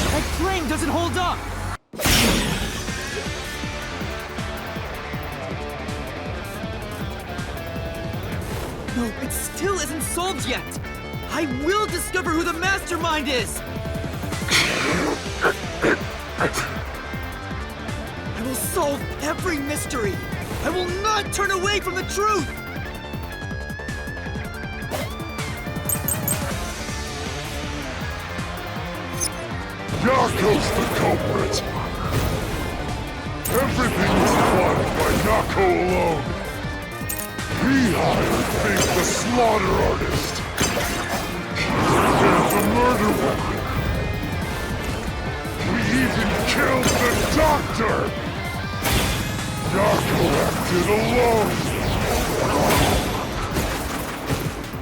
That plane doesn't hold up! No, it still isn't solved yet! I will discover who the mastermind is! I will solve every mystery! I will not turn away from the truth! Yakou's the culprit! Everything was plotted by Yakou alone! He hired Fink the slaughter artist! There's the murder weapon! He even killed the doctor! Yakou acted alone!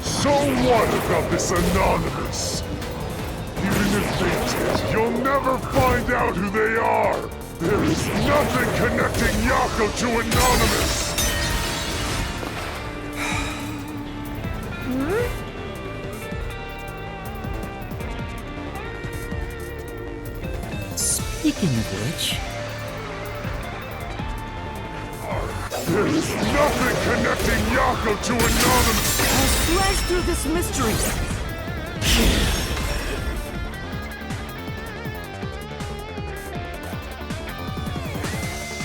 So what about this Anonymous? Even if they did, you'll never find out who they are! There is nothing connecting Yakou to Anonymous! Speaking of which... There is nothing connecting Yakou to Anonymous! I'll splash through this mystery!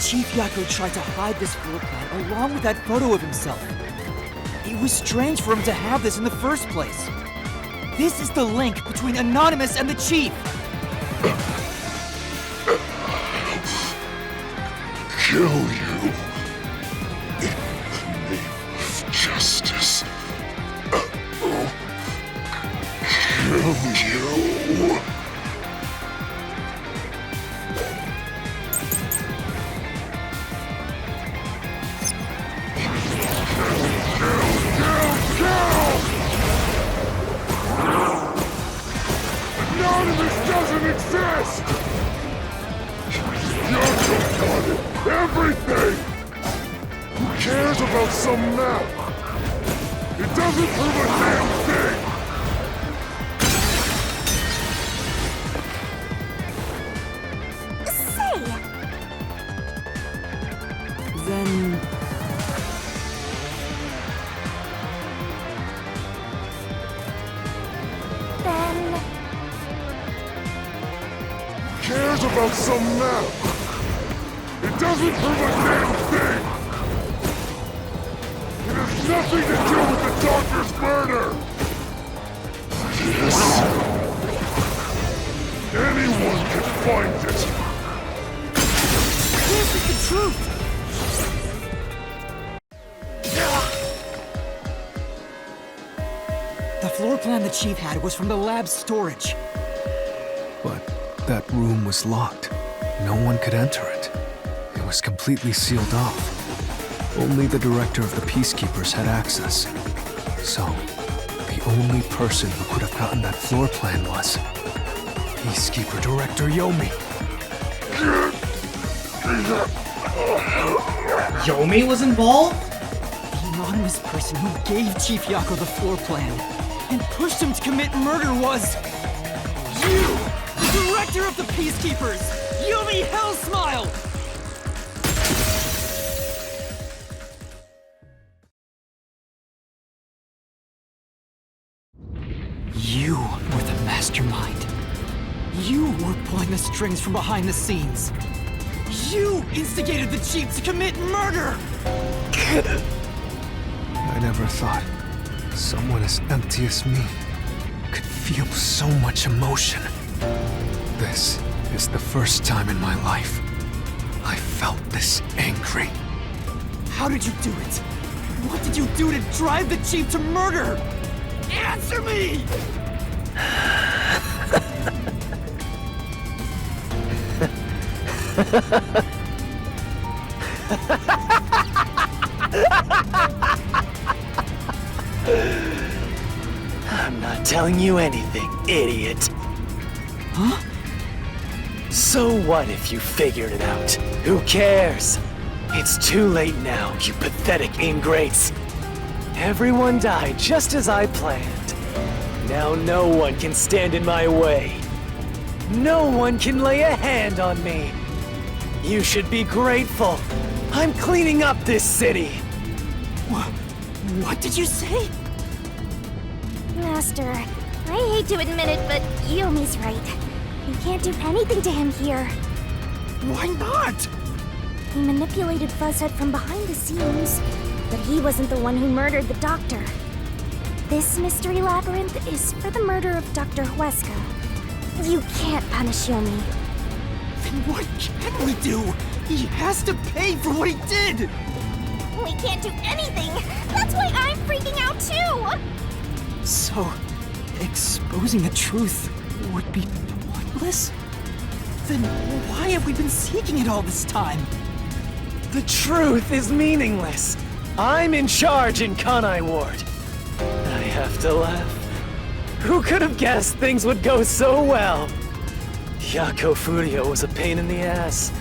Chief Yakou tried to hide this floor plan along with that photo of himself. It was strange for him to have this in the first place. This is the link between Anonymous and the Chief! Kill you in the name of justice. Kill you. Anonymous doesn't exist! Yakou got it! Everything! Who cares about some map? It doesn't prove a damn thing! Say! Then... Who cares about some map? It doesn't prove a damn thing! It has nothing to do with the doctor's murder! Yes. Anyone can find it! This is the truth! The floor plan the Chief had was from the lab's storage. But that room was locked. No one could enter it. It was completely sealed off. Only the director of the Peacekeepers had access. So, the only person who could have gotten that floor plan was Peacekeeper Director Yomi. Yomi was involved? The anonymous person who gave Chief Yakou the floor plan and pushed him to commit murder was... you! The director of the Peacekeepers! Yomi Hellsmile! You were the mastermind. You were pulling the strings from behind the scenes. You instigated the Chief to commit murder! I never thought someone as empty as me could feel so much emotion. This is the first time in my life I felt this angry. How did you do it? What did you do to drive the Chief to murder? Answer me! I'm not telling you anything, idiot. Huh? So what if you figured it out? Who cares? It's too late now, you pathetic ingrates. Everyone died just as I planned. Now no one can stand in my way. No one can lay a hand on me. You should be grateful. I'm cleaning up this city. What did you say? Master, I hate to admit it, but Yumi's right. You can't do anything to him here. Why not? He manipulated Fuzzhead from behind the scenes, but he wasn't the one who murdered the doctor. This mystery labyrinth is for the murder of Dr. Huesca. You can't punish Yumi. Then what can we do? He has to pay for what he did! We can't do anything! That's why I'm freaking out too! So, exposing the truth would be pointless? Then why have we been seeking it all this time? The truth is meaningless. I'm in charge in Kanai Ward. I have to laugh. Who could have guessed things would go so well? Yakou Furio was a pain in the ass.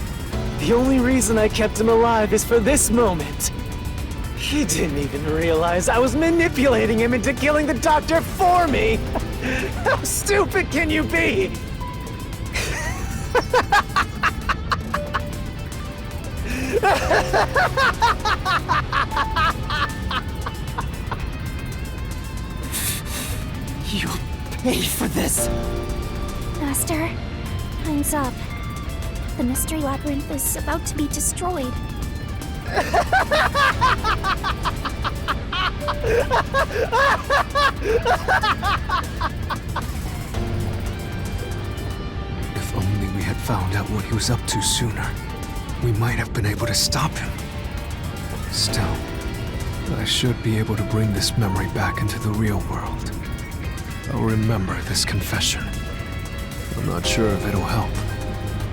The only reason I kept him alive is for this moment. He didn't even realize I was manipulating him into killing the doctor for me! How stupid can you be? You'll pay for this! Master, time's up. The mystery labyrinth is about to be destroyed. If only we had found out what he was up to sooner, we might have been able to stop him. Still, I should be able to bring this memory back into the real world. I'll remember this confession. I'm not sure if it'll help,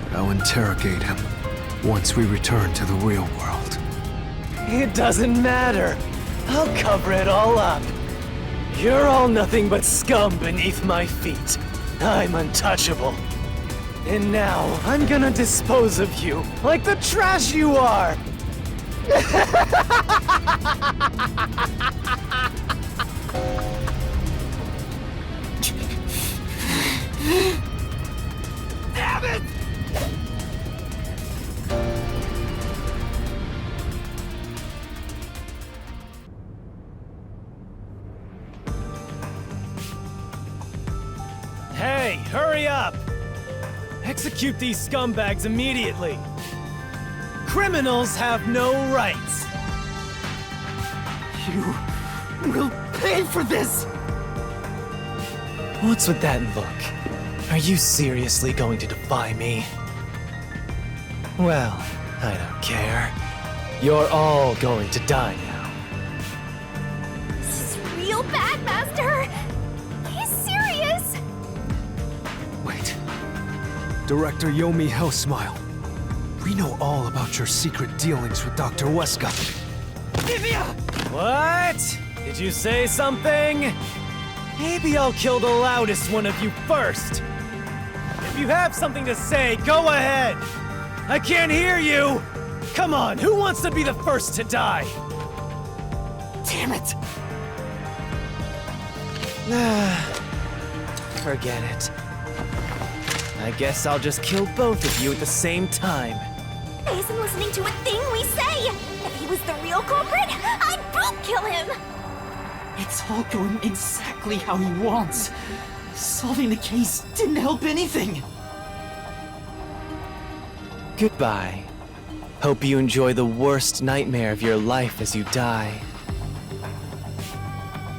but I'll interrogate him once we return to the real world. It doesn't matter. I'll cover it all up. You're all nothing but scum beneath my feet. I'm untouchable. And now, I'm gonna dispose of you like the trash you are! Damn it! Hey, hurry up! Execute these scumbags immediately! Criminals have no rights! You will pay for this! What's with that look? Are you seriously going to defy me? Well, I don't care. You're all going to die now. This is real bad, Master! He's serious! Wait. Director Yomi Hellsmile. We know all about your secret dealings with Dr. Huesca. What? Did you say something? Maybe I'll kill the loudest one of you first. If you have something to say, go ahead. I can't hear you. Come on, who wants to be the first to die? Damn it! Forget it. I guess I'll just kill both of you at the same time. He isn't listening to a thing we say! If he was the real culprit, I'd both kill him! It's all going exactly how he wants. Solving the case didn't help anything. Goodbye. Hope you enjoy the worst nightmare of your life as you die.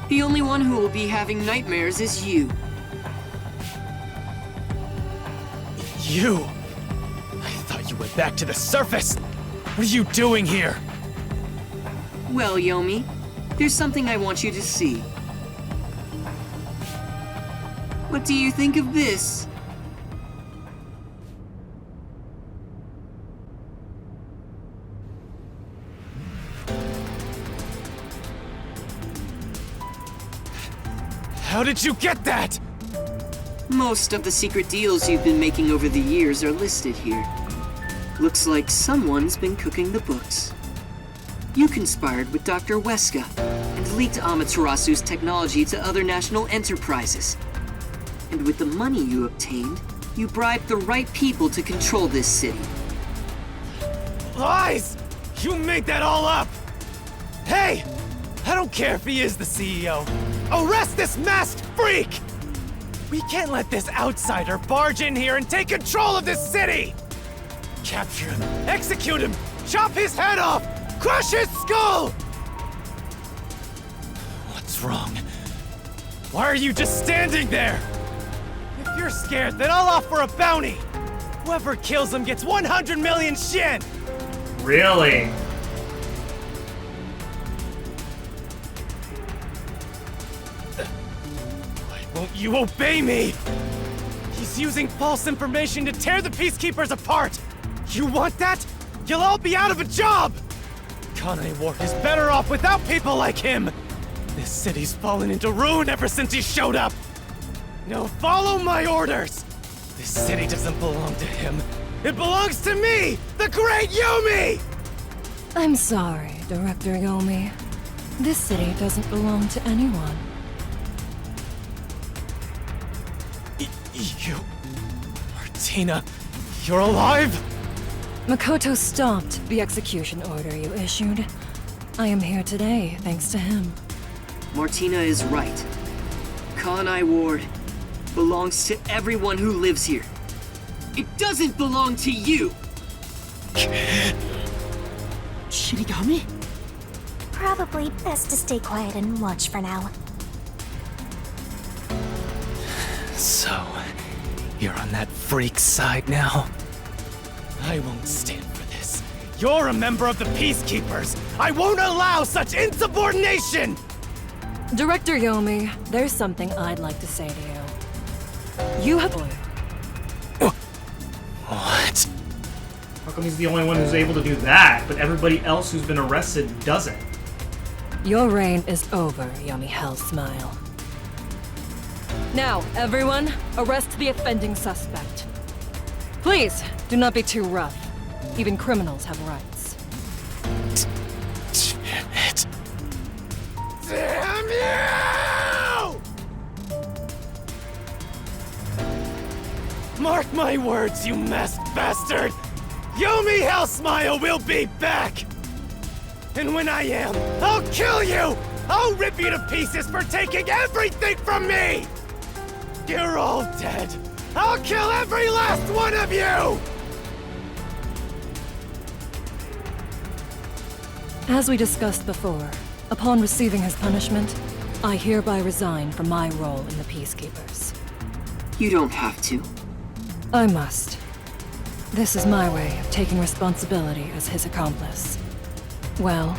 The only one who will be having nightmares is you. You! I thought you went back to the surface! What are you doing here? Well, Yomi, there's something I want you to see. What do you think of this? How did you get that? Most of the secret deals you've been making over the years are listed here. Looks like someone's been cooking the books. You conspired with Dr. Weska and leaked Amaterasu's technology to other national enterprises. And with the money you obtained, you bribed the right people to control this city. Lies! You made that all up! Hey! I don't care if he is the CEO. Arrest this masked freak! We can't let this outsider barge in here and take control of this city! Capture him, execute him, chop his head off, crush his skull! What's wrong? Why are you just standing there? If you're scared, then I'll offer a bounty! Whoever kills him gets 100 million shin! Really? Why won't you obey me? He's using false information to tear the Peacekeepers apart! You want that? You'll all be out of a job! Kanai Ward is better off without people like him! This city's fallen into ruin ever since he showed up! Now follow my orders! This city doesn't belong to him. It belongs to me, the great Yumi! I'm sorry, Director Yomi. This city doesn't belong to anyone. You... Martina, you're alive? Makoto stopped the execution order you issued. I am here today, thanks to him. Martina is right. Kanai Ward belongs to everyone who lives here. It doesn't belong to you! Shinigami? Probably best to stay quiet and watch for now. So, you're on that freak's side now? I won't stand for this. You're a member of the Peacekeepers! I won't allow such insubordination! Director Yomi, there's something I'd like to say to you. You have... What? How come he's the only one who's able to do that, but everybody else who's been arrested doesn't? Your reign is over, Yomi Hellsmile. Now, everyone, arrest the offending suspect. Please, do not be too rough. Even criminals have rights. Damn it. Damn you! Mark my words, you masked bastard! Yomi Hellsmile will be back! And when I am, I'll kill you! I'll rip you to pieces for taking everything from me! You're all dead! I'll kill every last one of you! As we discussed before, upon receiving his punishment, I hereby resign from my role in the Peacekeepers. You don't have to. I must. This is my way of taking responsibility as his accomplice. Well,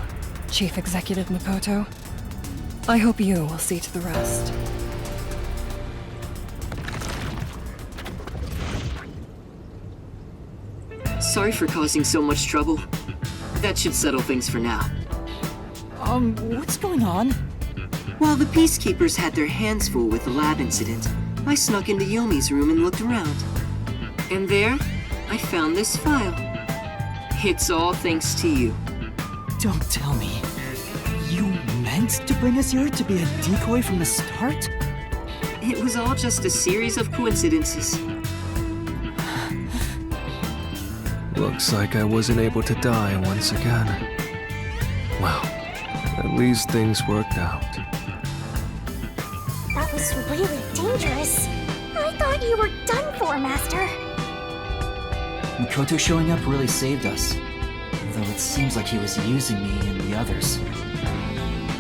Chief Executive Makoto, I hope you will see to the rest. Sorry for causing so much trouble. That should settle things for now. What's going on? While the Peacekeepers had their hands full with the lab incident, I snuck into Yomi's room and looked around. And there, I found this file. It's all thanks to you. Don't tell me. You meant to bring us here to be a decoy from the start? It was all just a series of coincidences. Looks like I wasn't able to die once again. Well, at least things worked out. That was really dangerous. I thought you were done for, Master. Makoto showing up really saved us. Though it seems like he was using me and the others.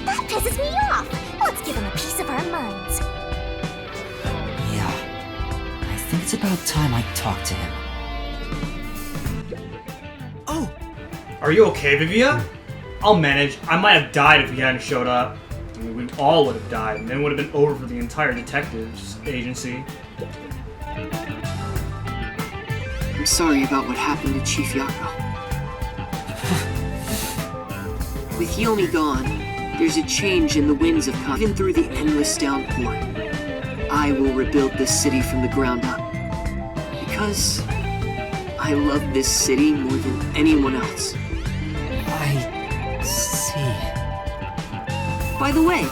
That pisses me off! Let's give him a piece of our minds. Yeah. I think it's about time I talk to him. Oh! Are you okay, Vivia? I'll manage. I might have died if he hadn't showed up. I mean, we all would have died, and then it would have been over for the entire detectives agency. I'm sorry about what happened to Chief Yakou. With Yomi gone, there's a change in the winds of even through the endless downpour. I I will rebuild this city from the ground up. Because I love this city more than anyone else. I see. By the way,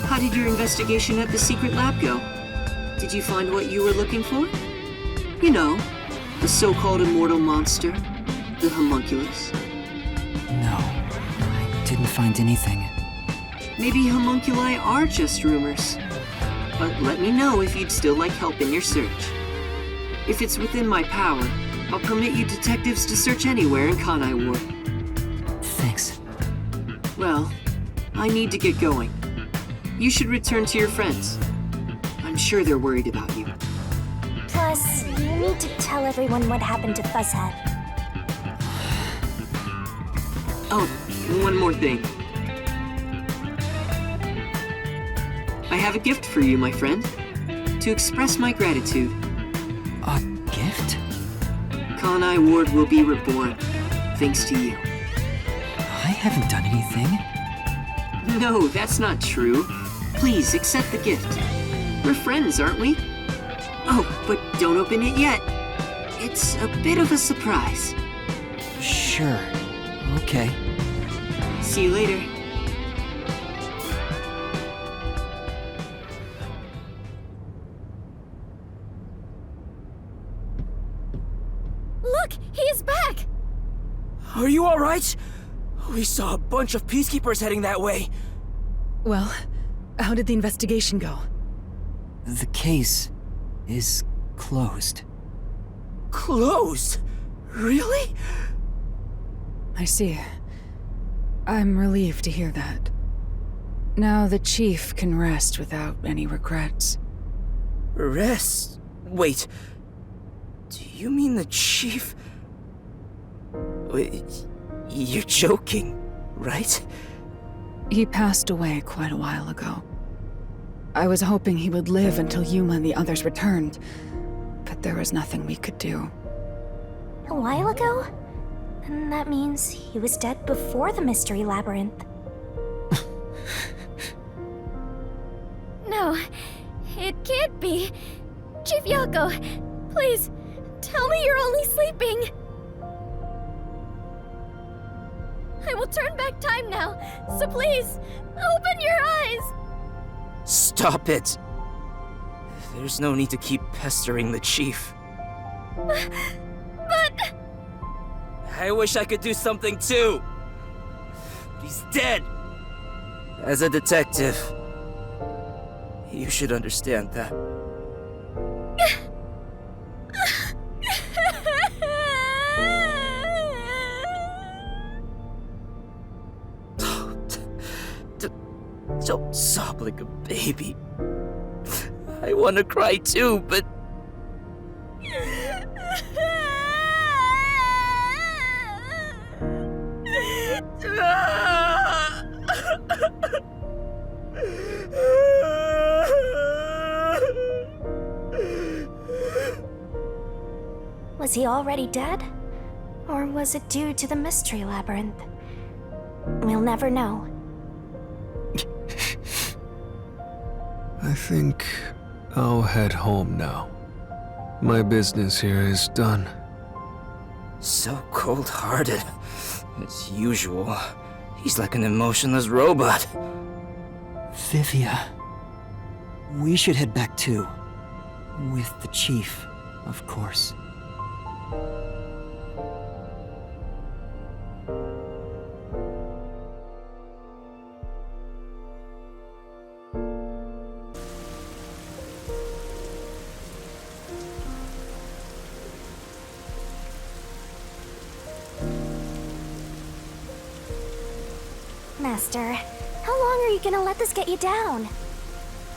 how did your investigation at the secret lab go? Did you find what you were looking for? You know, the so-called immortal monster, the homunculus. No, I didn't find anything. Maybe homunculi are just rumors. But let me know if you'd still like help in your search. If it's within my power, I'll permit you detectives to search anywhere in Kanai Ward. Thanks. Well, I need to get going. You should return to your friends. I'm sure they're worried about you. Plus, you need to tell everyone what happened to Fuzzhead. Oh, one more thing. I have a gift for you, my friend. To express my gratitude. A gift? Kanai Ward will be reborn, thanks to you. I haven't done anything. No, that's not true. Please, accept the gift. We're friends, aren't we? Oh, but don't open it yet. It's a bit of a surprise. Sure. Okay. See you later. Look, he is back! Are you alright? We saw a bunch of peacekeepers heading that way. Well, how did the investigation go? The case is closed. Closed? Really? I see. I'm relieved to hear that. Now the Chief can rest without any regrets. Rest? Wait. Do you mean the Chief? Wait, you're joking, right? He passed away quite a while ago. I was hoping he would live until Yuma and the others returned, but there was nothing we could do. A while ago? Then that means he was dead before the Mystery Labyrinth. No, it can't be. Chief Yakou, please, tell me you're only sleeping. I will turn back time now, so please, open your eyes! Stop it! There's no need to keep pestering the Chief. But... I wish I could do something too! But he's dead! As a detective, you should understand that. Don't sob like a baby. I want to cry too, but... Was he already dead? Or was it due to the Mystery Labyrinth? We'll never know. I think I'll head home now. My business here is done. So cold-hearted. As usual, he's like an emotionless robot. Vivia. We should head back too. With the Chief, of course. Master, how long are you gonna let this get you down?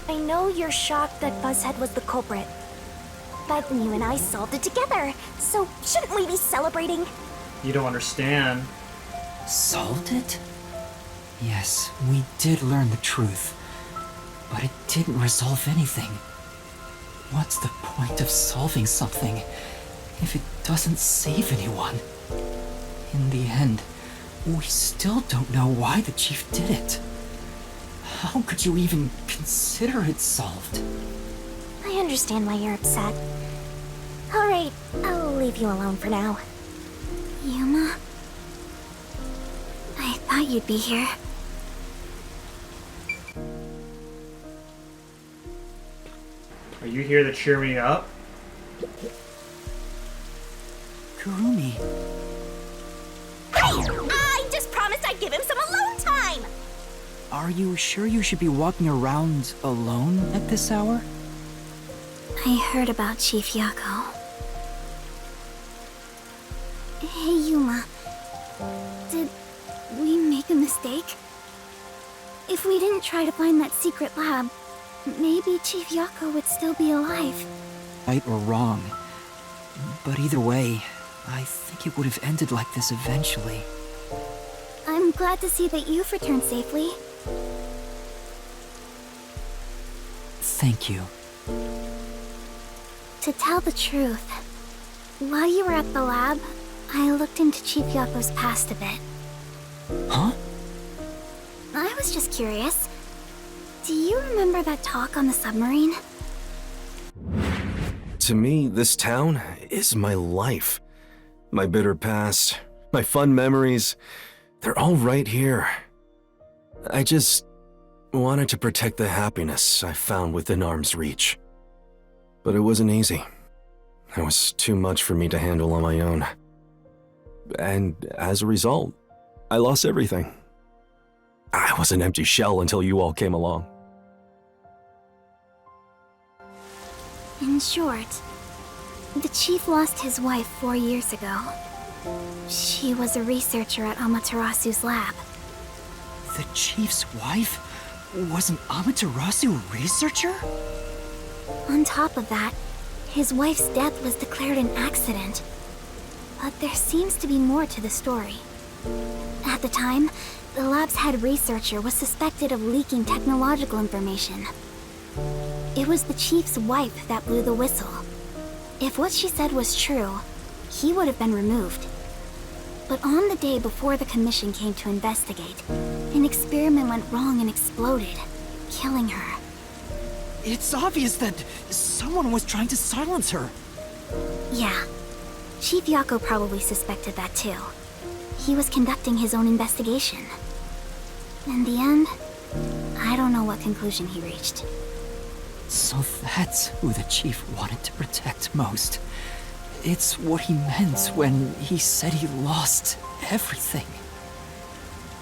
I know you're shocked that Fuzzhead was the culprit, but you and I solved it together, so shouldn't we be celebrating? You don't understand. Solved it? Yes, we did learn the truth. But it didn't resolve anything. What's the point of solving something if it doesn't save anyone? In the end, we still don't know why the Chief did it. How could you even consider it solved? I understand why you're upset. Alright, I'll leave you alone for now. Yuma? I thought you'd be here. Are you here to cheer me up? Kurumi. I just promised I'd give him some alone time! Are you sure you should be walking around alone at this hour? I heard about Chief Yakou. Hey, Yuma. Did we make a mistake? If we didn't try to find that secret lab, maybe Chief Yakou would still be alive. Right or wrong. But either way, I think it would have ended like this eventually. I'm glad to see that you've returned safely. Thank you. To tell the truth, while you were at the lab, I looked into Chief Yakou's past a bit. Huh? I was just curious. Do you remember that talk on the submarine? To me, this town is my life. My bitter past, my fun memories, they're all right here. I just wanted to protect the happiness I found within arm's reach. But it wasn't easy. It was too much for me to handle on my own. And as a result, I lost everything. I was an empty shell until you all came along. In short, the Chief lost his wife 4 years ago. She was a researcher at Amaterasu's lab. The Chief's wife was an Amaterasu researcher? On top of that, his wife's death was declared an accident. But there seems to be more to the story. At the time, the lab's head researcher was suspected of leaking technological information. It was the Chief's wife that blew the whistle. If what she said was true, he would have been removed. But on the day before the commission came to investigate, an experiment went wrong and exploded, killing her. It's obvious that someone was trying to silence her. Yeah. Chief Yakou probably suspected that too. He was conducting his own investigation. In the end, I don't know what conclusion he reached. So that's who the Chief wanted to protect most. It's what he meant when he said he lost everything.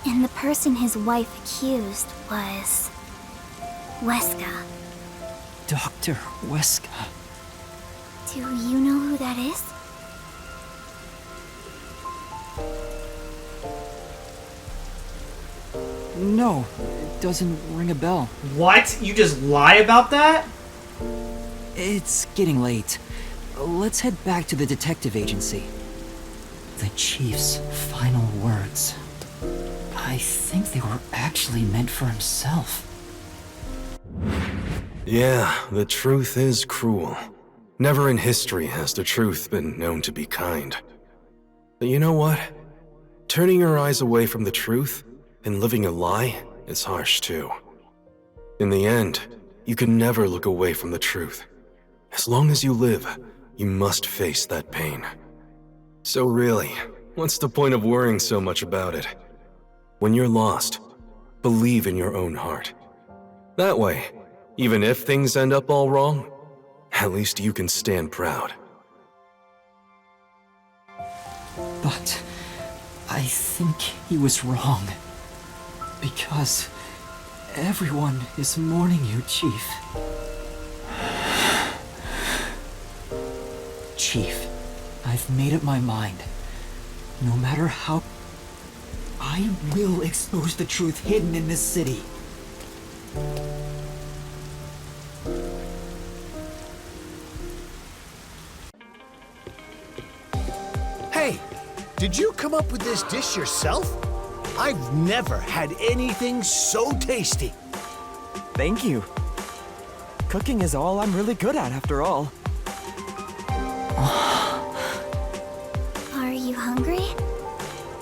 And the person his wife accused was... Weska. Dr. Weska. Do you know who that is? No, it doesn't ring a bell. What? You just lie about that? It's getting late. Let's head back to the detective agency. The Chief's final words. I think they were actually meant for himself. Yeah, the truth is cruel. Never in history has the truth been known to be kind. But you know what? Turning your eyes away from the truth and living a lie is harsh too. In the end, you can never look away from the truth. As long as you live, you must face that pain. So really, what's the point of worrying so much about it? When you're lost, believe in your own heart. That way, even if things end up all wrong, at least you can stand proud. But I think he was wrong. Because everyone is mourning you, Chief. Chief, I've made up my mind. No matter how... I will expose the truth hidden in this city. Hey, did you come up with this dish yourself? I've never had anything so tasty. Thank you. Cooking is all I'm really good at, after all. Are you hungry?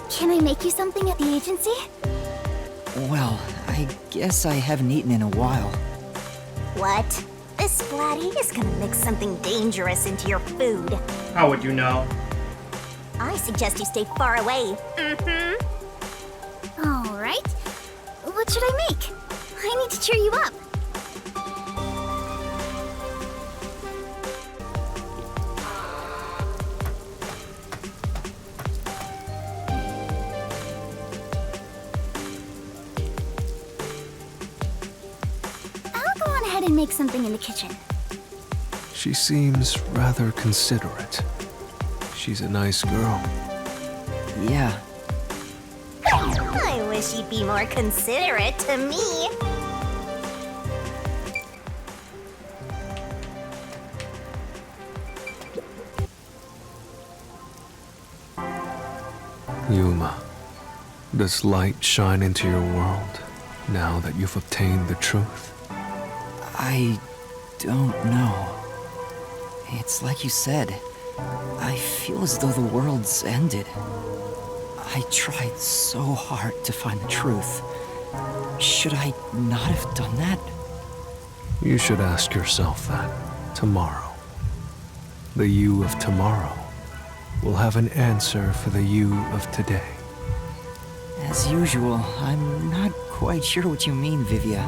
Can I make you something at the agency? Well, I guess I haven't eaten in a while. What? This Splatty is gonna mix something dangerous into your food. How would you know? I suggest you stay far away. All right. What should I make? I need to cheer you up. I'll go on ahead and make something in the kitchen. She seems rather considerate. She's a nice girl. Yeah. I wish you'd be more considerate to me. Yuma, does light shine into your world now that you've obtained the truth? I don't know. It's like you said. I feel as though the world's ended. I tried so hard to find the truth. Should I not have done that? You should ask yourself that tomorrow. The you of tomorrow will have an answer for the you of today. As usual, I'm not quite sure what you mean, Vivia.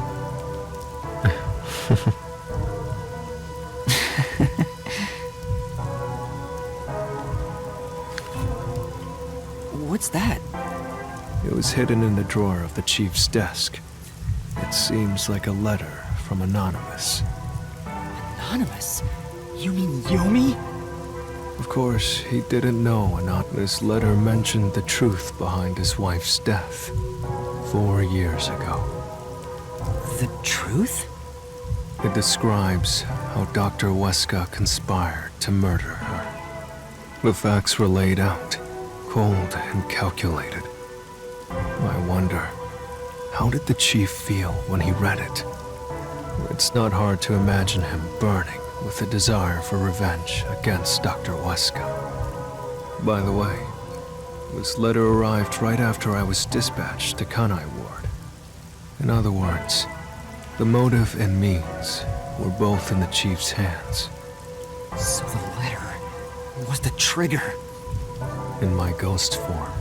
What's that? It was hidden in the drawer of the chief's desk. It seems like a letter from Anonymous. Anonymous? You mean Yomi? Of course, he didn't know Anonymous' letter mentioned the truth behind his wife's death 4 years ago. The truth? It describes how Dr. Weska conspired to murder her. The facts were laid out, cold and calculated. I wonder, how did the chief feel when he read it? It's not hard to imagine him burning with a desire for revenge against Dr. Weska. By the way, this letter arrived right after I was dispatched to Kanai Ward. In other words, the motive and means were both in the chief's hands. So the letter was the trigger. In my ghost form,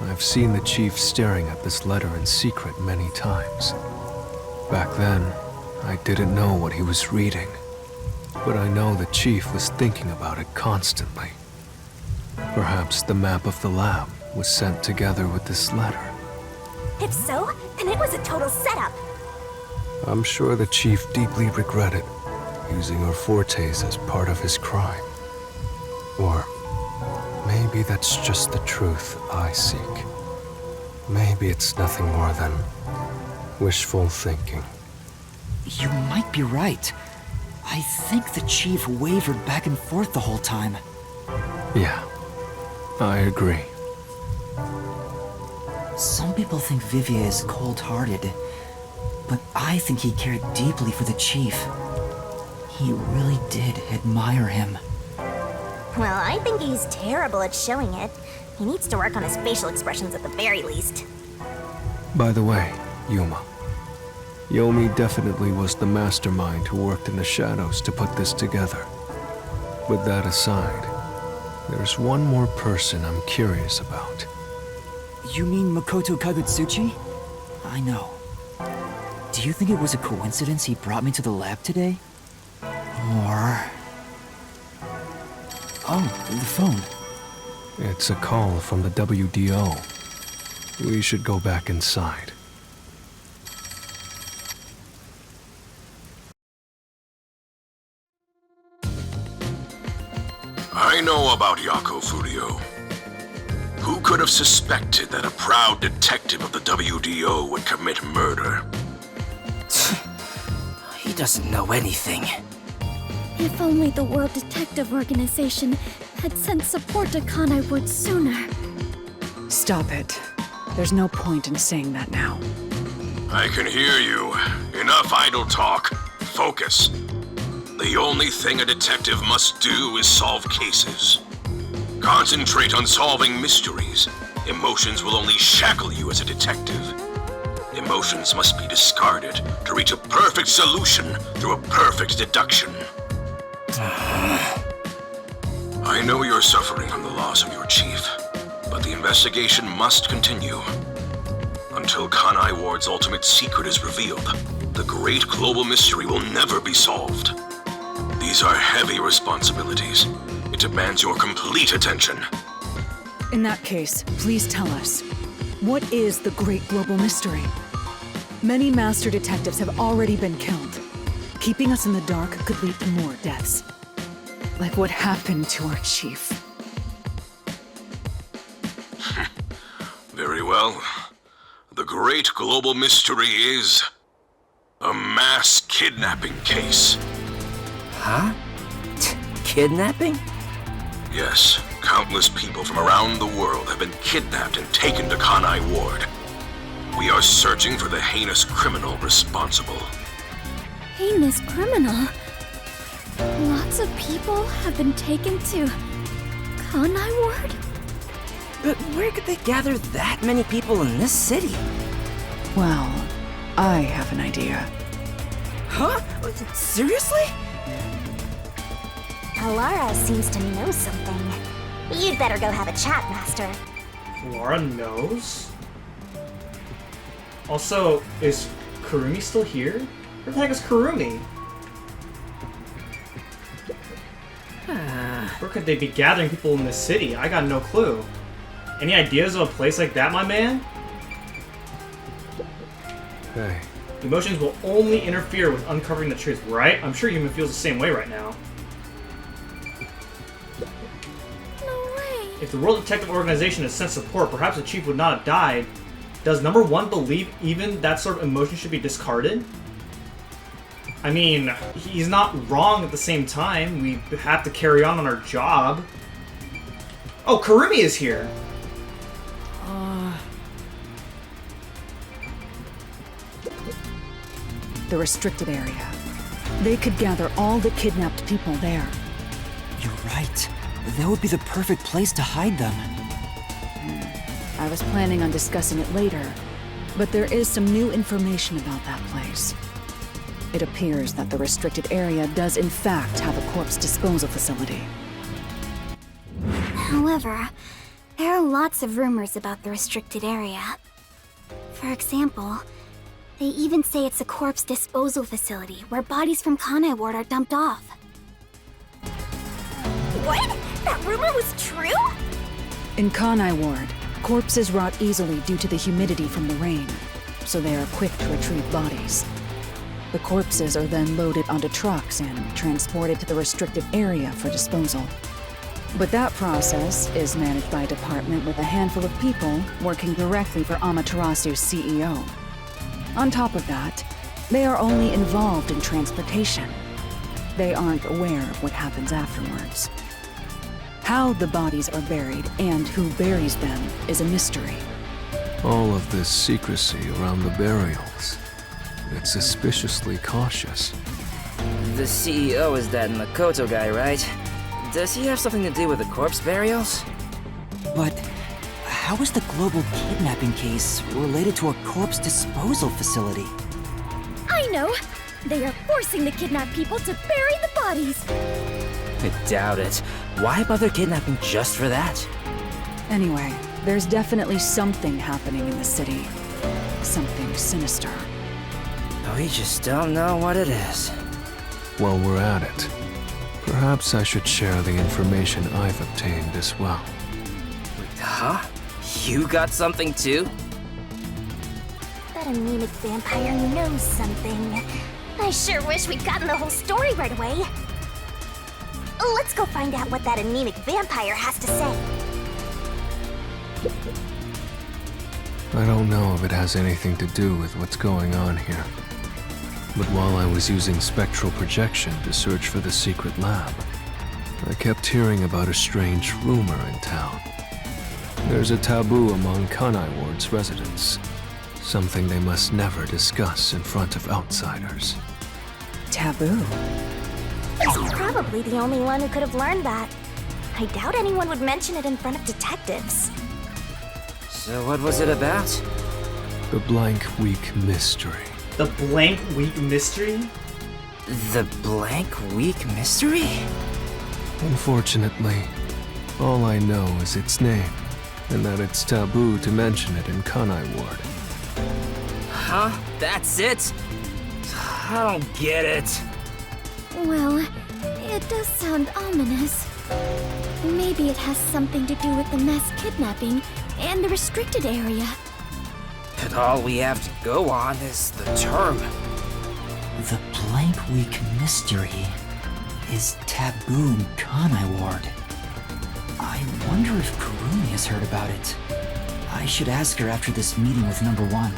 I've seen the chief staring at this letter in secret many times. Back then, I didn't know what he was reading, but I know the chief was thinking about it constantly. Perhaps the map of the lab was sent together with this letter. If so, then it was a total setup. I'm sure the chief deeply regretted using her fortes as part of his crime. Or maybe that's just the truth I seek. Maybe it's nothing more than wishful thinking. You might be right. I think the chief wavered back and forth the whole time. Yeah, I agree. Some people think Vivia is cold-hearted, but I think he cared deeply for the chief. He really did admire him. Well, I think he's terrible at showing it. He needs to work on his facial expressions at the very least. By the way, Yuma, Yomi definitely was the mastermind who worked in the shadows to put this together. But that aside, there's one more person I'm curious about. You mean Makoto Kagutsuchi? I know. Do you think it was a coincidence he brought me to the lab today? Or... Oh, the phone. It's a call from the WDO. We should go back inside. I know about Yakou Furio. Who could have suspected that a proud detective of the WDO would commit murder? He doesn't know anything. If only the World Detective Organization had sent support to Kanai Ward sooner. Stop it. There's no point in saying that now. I can hear you. Enough idle talk. Focus. The only thing a detective must do is solve cases. Concentrate on solving mysteries. Emotions will only shackle you as a detective. Emotions must be discarded to reach a perfect solution through a perfect deduction. I know you're suffering from the loss of your chief, but the investigation must continue. Until Kanai Ward's ultimate secret is revealed, the great global mystery will never be solved. These are heavy responsibilities. It demands your complete attention. In that case, please tell us, what is the great global mystery? Many master detectives have already been killed. Keeping us in the dark could lead to more deaths. Like what happened to our chief. Very well. The great global mystery is a mass kidnapping case. Huh? Kidnapping? Yes, countless people from around the world have been kidnapped and taken to Kanai Ward. We are searching for the heinous criminal responsible. Heinous criminal? Lots of people have been taken to Kanai Ward? But where could they gather that many people in this city? Well, I have an idea. Huh? Seriously? Alara seems to know something. You'd better go have a chat, Master. Laura knows? Also, is Kurumi still here? Where the heck is Kurumi? Where could they be gathering people in this city? I got no clue. Any ideas of a place like that, my man? Hey. Emotions will only interfere with uncovering the truth, right? I'm sure Yuma feels the same way right now. No way. If the World Detective Organization has sent support, perhaps the chief would not have died. Does number one believe even that sort of emotion should be discarded? I mean, he's not wrong at the same time. We have to carry on our job. Oh, Kurumi is here! The restricted area. They could gather all the kidnapped people there. You're right. That would be the perfect place to hide them. I was planning on discussing it later, but there is some new information about that place. It appears that the restricted area does in fact have a corpse disposal facility. However, there are lots of rumors about the restricted area. For example, they even say it's a corpse disposal facility where bodies from Kanai Ward are dumped off. What? That rumor was true? In Kanai Ward, corpses rot easily due to the humidity from the rain, so they are quick to retrieve bodies. The corpses are then loaded onto trucks and transported to the restricted area for disposal. But that process is managed by a department with a handful of people working directly for Amaterasu's CEO. On top of that, they are only involved in transportation. They aren't aware of what happens afterwards. How the bodies are buried and who buries them is a mystery. All of this secrecy around the burials. It's suspiciously cautious. The CEO is that Makoto guy, right? Does he have something to do with the corpse burials? But how is the global kidnapping case related to a corpse disposal facility? I know! They are forcing the kidnapped people to bury the bodies! I doubt it. Why bother kidnapping just for that? Anyway, there's definitely something happening in the city. Something sinister. We just don't know what it is. While we're at it, perhaps I should share the information I've obtained as well. Huh? You got something too? That anemic vampire knows something. I sure wish we'd gotten the whole story right away. Let's go find out what that anemic vampire has to say. I don't know if it has anything to do with what's going on here. But while I was using spectral projection to search for the secret lab, I kept hearing about a strange rumor in town. There's a taboo among Kanai Ward's residents. Something they must never discuss in front of outsiders. Taboo? He's probably the only one who could have learned that. I doubt anyone would mention it in front of detectives. So what was it about? The blank weak mystery. The blank weak mystery? The blank weak mystery? Unfortunately, all I know is its name, and that it's taboo to mention it in Kanai Ward. Huh? That's it? I don't get it. Well, it does sound ominous. Maybe it has something to do with the mass kidnapping and the restricted area. But all we have to go on is the term. The blank weak mystery is taboo in Kanai Ward. I wonder if Kurumi has heard about it. I should ask her after this meeting with number 1.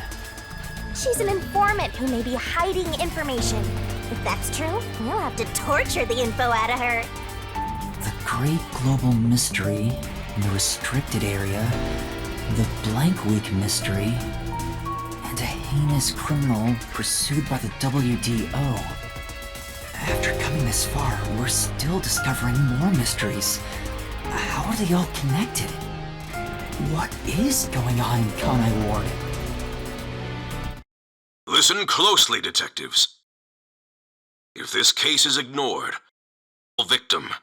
She's an informant who may be hiding information. If that's true, we'll have to torture the info out of her. The great global mystery in the restricted area, the blank weak mystery, and a heinous criminal pursued by the WDO. After coming this far, we're still discovering more mysteries. How are they all connected? What is going on in Kanai Ward? Listen closely, detectives. If this case is ignored, victim,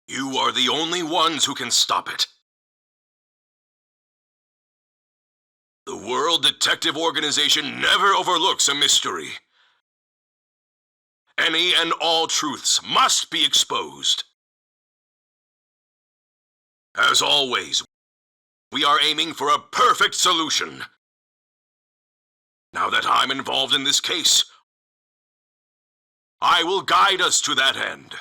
you are the only ones who can stop it. The World Detective Organization never overlooks a mystery. Any and all truths must be exposed. As always, we are aiming for a perfect solution. Now that I'm involved in this case, I will guide us to that end.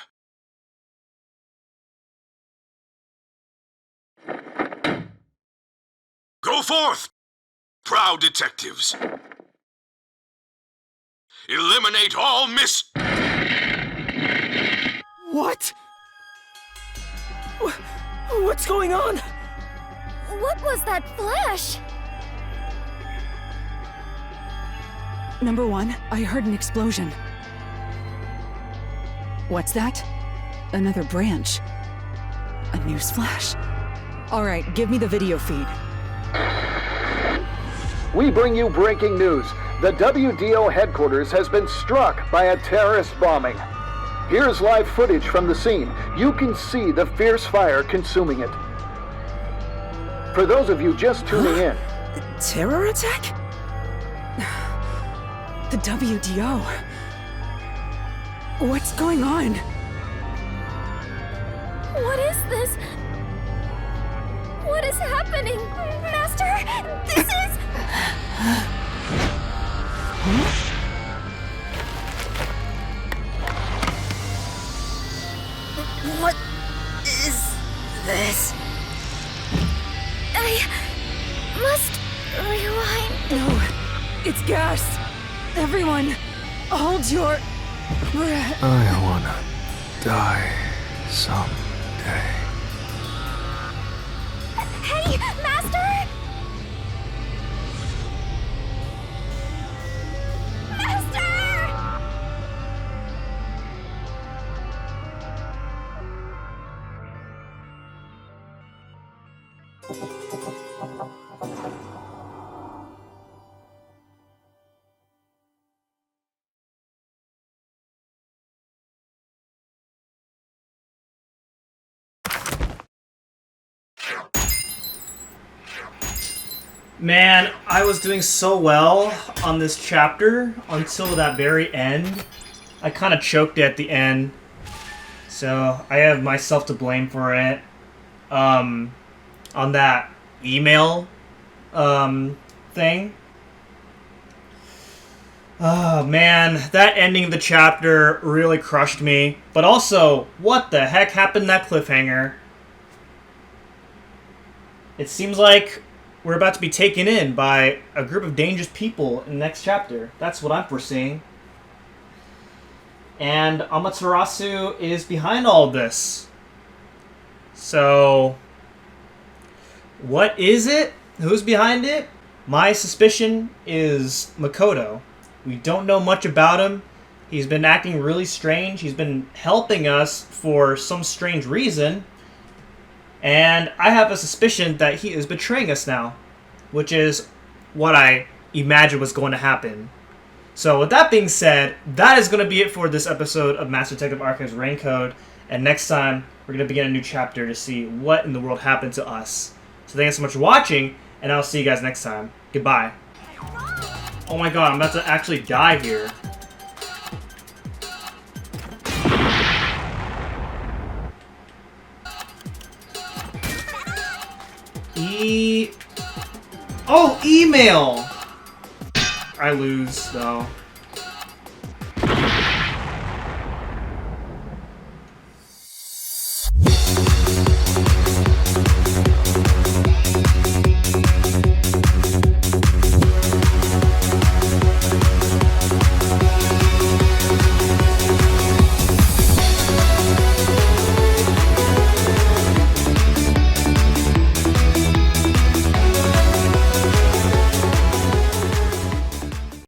Go forth, proud detectives. Eliminate all What? What's going on? What was that flash? Number 1, I heard an explosion. What's that? Another branch. A news flash. Alright, give me the video feed. We bring you breaking news. The WDO headquarters has been struck by a terrorist bombing. Here's live footage from the scene. You can see the fierce fire consuming it. For those of you just tuning in. Terror attack? The WDO. What's going on? What is this? What is happening? Master, this is... What is this? I must rewind. No, it's gas. Everyone, hold your breath. I wanna die someday. Hey, Master! Master! Man, I was doing so well on this chapter until that very end. I kind of choked at the end, so I have myself to blame for it. On that email thing. Oh man, that ending of the chapter really crushed me. But also, what the heck happened to that cliffhanger? It seems like we're about to be taken in by a group of dangerous people in the next chapter. That's what I'm foreseeing. And Amaterasu is behind all of this. So, what is it? Who's behind it? My suspicion is Makoto. We don't know much about him. He's been acting really strange. He's been helping us for some strange reason. And I have a suspicion that he is betraying us now. which is what I imagined was going to happen. So with that being said, that is going to be it for this episode of Master Detective Archive's Rain Code. And next time, we're going to begin a new chapter to see what in the world happened to us. So thanks so much for watching, and I'll see you guys next time. Goodbye. Oh my god, I'm about to actually die here. Oh, email! I lose, though.